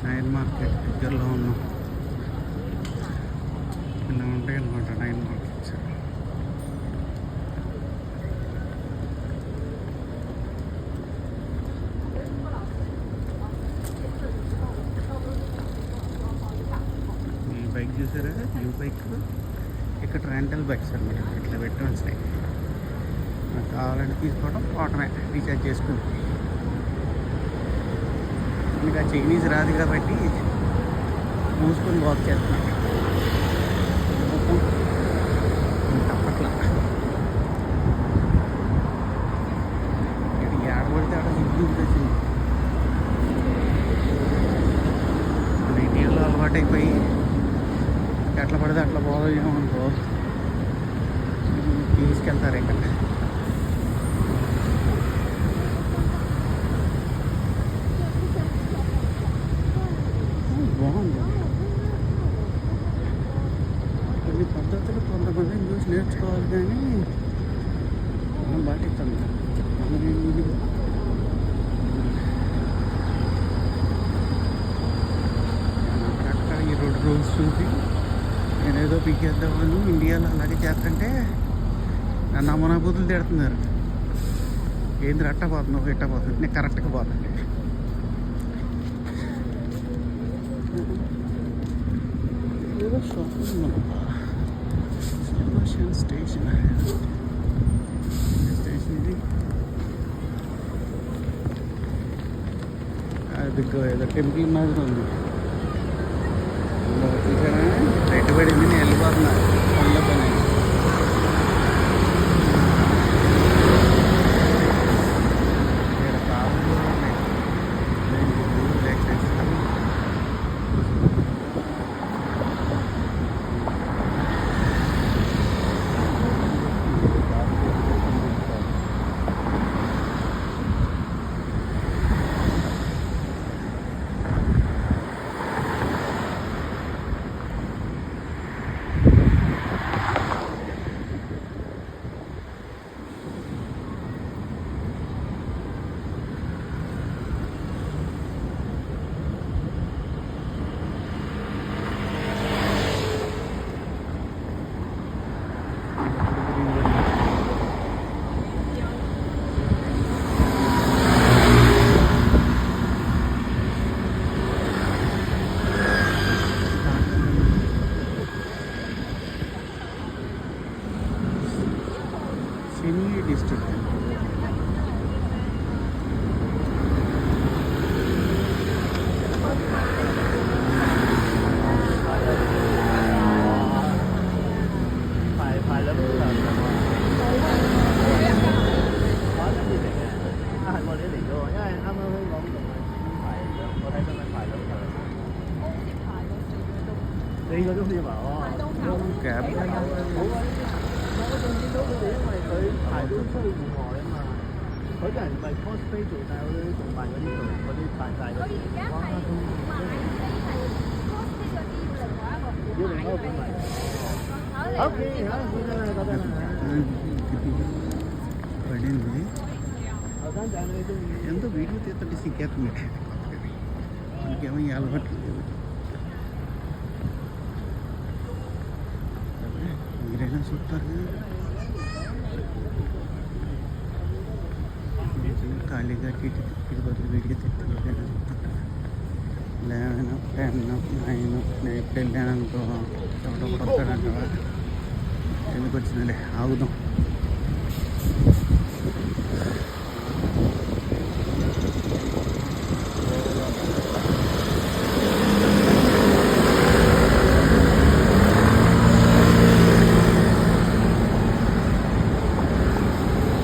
Nine market దగ్గరలో ఉన్నాం. ఇలా ఉంటాయి అనమాట నైన్ మార్కెట్స్. ఈ బైక్ చూసారా, ఈ బైక్ ఇక్కడ రెంటల్ బైక్స్ అనమాట. ఇట్లా పెట్టి ఉంటాయి, నాకు కావాలంటే తీసుకోవడం, పోవటమే రీఛార్జ్ చేసుకుని. ఇంకా చైనీస్ రాదు కాబట్టి మూసుకొని వాక్ చేస్తున్నాను. తప్పట్లా ఇక్కడ ఏడబడితే ఆడ సిగ్గు వచ్చింది. మన ఇండియాలో అలవాటు అయిపోయి ఎట్లా పడితే అట్లా పోదామనుకో తీసుకెళ్తారు ఇక్కడ. బాగుంది. కొన్ని పద్ధతులు కొంతమందిని చూసి నేర్చుకోవాలి, కానీ మనం పాటిస్తాం. మనం అక్కడక్కడ ఈ రోడ్ రూల్స్ చూసి నేనేదో పీకేద్దామని ఇండియాలో అలాగే చేస్తుంటే నన్ను అమ్మనాబూతులు తిడుతున్నారు. ఏంది అట్ట పోతున్నావు, ఎట్ట పోతుంది, నేను కరెక్ట్గా పోతాను. ఏదో షాపింగ్ స్టేషన్ ఇది. అది ఏదో టెంపుల్ మాదిరి ఉంది. చూసారా, రైట్ పడింది, నేను వెళ్ళిపోతున్నా పనిలో పని. Sini district. Cab. 排到出去戶外啊嘛，嗰啲人咪 cosplay 做曬嗰啲動漫嗰啲扮曬嗰啲，哇！要另一個本嚟。OK，好，見到啦，覺得పడింది. ఎంతో వీడియో తీస్తుంటే సిగ్గేస్తుంది. మనకేమో ఈ అలవాటు లేదు. మీరైనా చూస్తారు ఖాళీగా టీటీ తిప్పి బదులు వీడికి తిప్పి 11, 10, 9 నేను ఎప్పుడు వెళ్ళాను అనుకో ఎవడొకడు వస్తాడంటావా, ఎందుకు వచ్చిందండి ఆగుదాం.